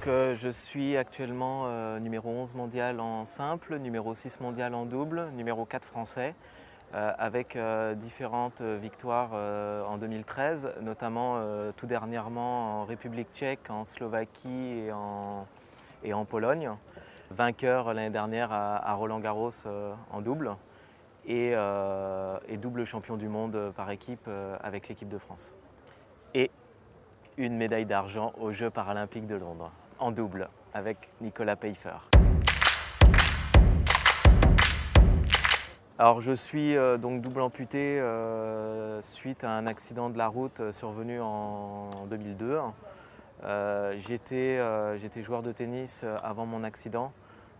Je suis actuellement numéro 11 mondial en simple, numéro 6 mondial en double, numéro 4 français, avec différentes victoires en 2013, notamment tout dernièrement en République tchèque, en Slovaquie et en Pologne. Vainqueur l'année dernière à Roland-Garros en double et double champion du monde par équipe avec l'équipe de France. Et une médaille d'argent aux Jeux paralympiques de Londres, en double, avec Nicolas Peyfer. Alors je suis donc double amputé suite à un accident de la route survenu en 2002. J'étais joueur de tennis avant mon accident,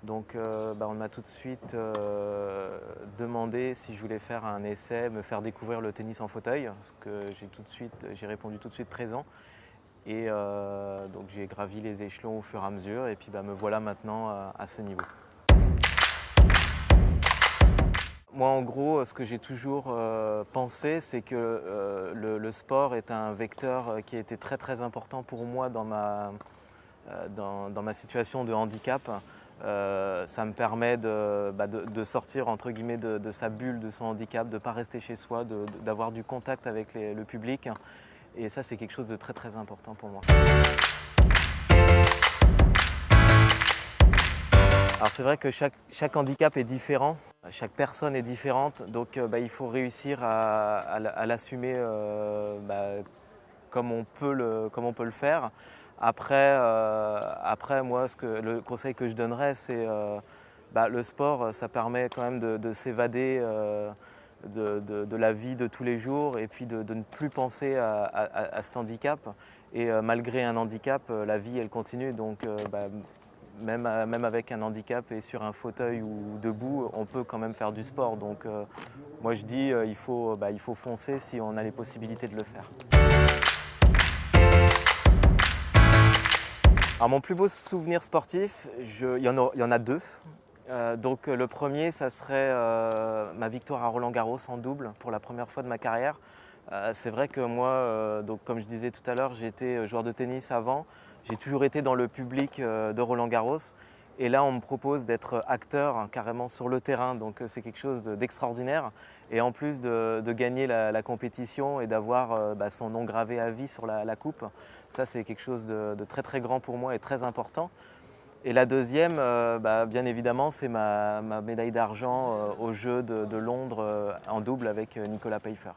donc on m'a tout de suite demandé si je voulais faire un essai, me faire découvrir le tennis en fauteuil, ce que j'ai répondu tout de suite présent. Et donc j'ai gravi les échelons au fur et à mesure et puis me voilà maintenant à ce niveau. Moi en gros, ce que j'ai toujours pensé, c'est que le sport est un vecteur qui a été très important pour moi dans ma situation de handicap. Ça me permet de sortir entre guillemets de sa bulle, de son handicap, de ne pas rester chez soi, d'avoir du contact avec le public. Et ça, c'est quelque chose de très important pour moi. Alors c'est vrai que chaque handicap est différent, chaque personne est différente, donc il faut réussir à l'assumer comme on peut le faire. Après, moi, le conseil que je donnerais, c'est le sport, ça permet quand même de s'évader de la vie de tous les jours et puis de ne plus penser à cet handicap. Et malgré un handicap, la vie, elle continue. Donc même avec un handicap et sur un fauteuil ou debout, on peut quand même faire du sport. Donc moi je dis il faut foncer si on a les possibilités de le faire. Alors mon plus beau souvenir sportif, il y en a deux. Donc le premier, ça serait ma victoire à Roland-Garros en double pour la première fois de ma carrière. C'est vrai que moi, donc comme je disais tout à l'heure, j'ai été joueur de tennis avant. J'ai toujours été dans le public de Roland-Garros. Et là, on me propose d'être acteur carrément sur le terrain. Donc c'est quelque chose d'extraordinaire. Et en plus de gagner la compétition et d'avoir son nom gravé à vie sur la coupe, ça c'est quelque chose de très grand pour moi et très important. Et la deuxième, bien évidemment, c'est ma médaille d'argent aux Jeux de Londres en double avec Nicolas Peyfer.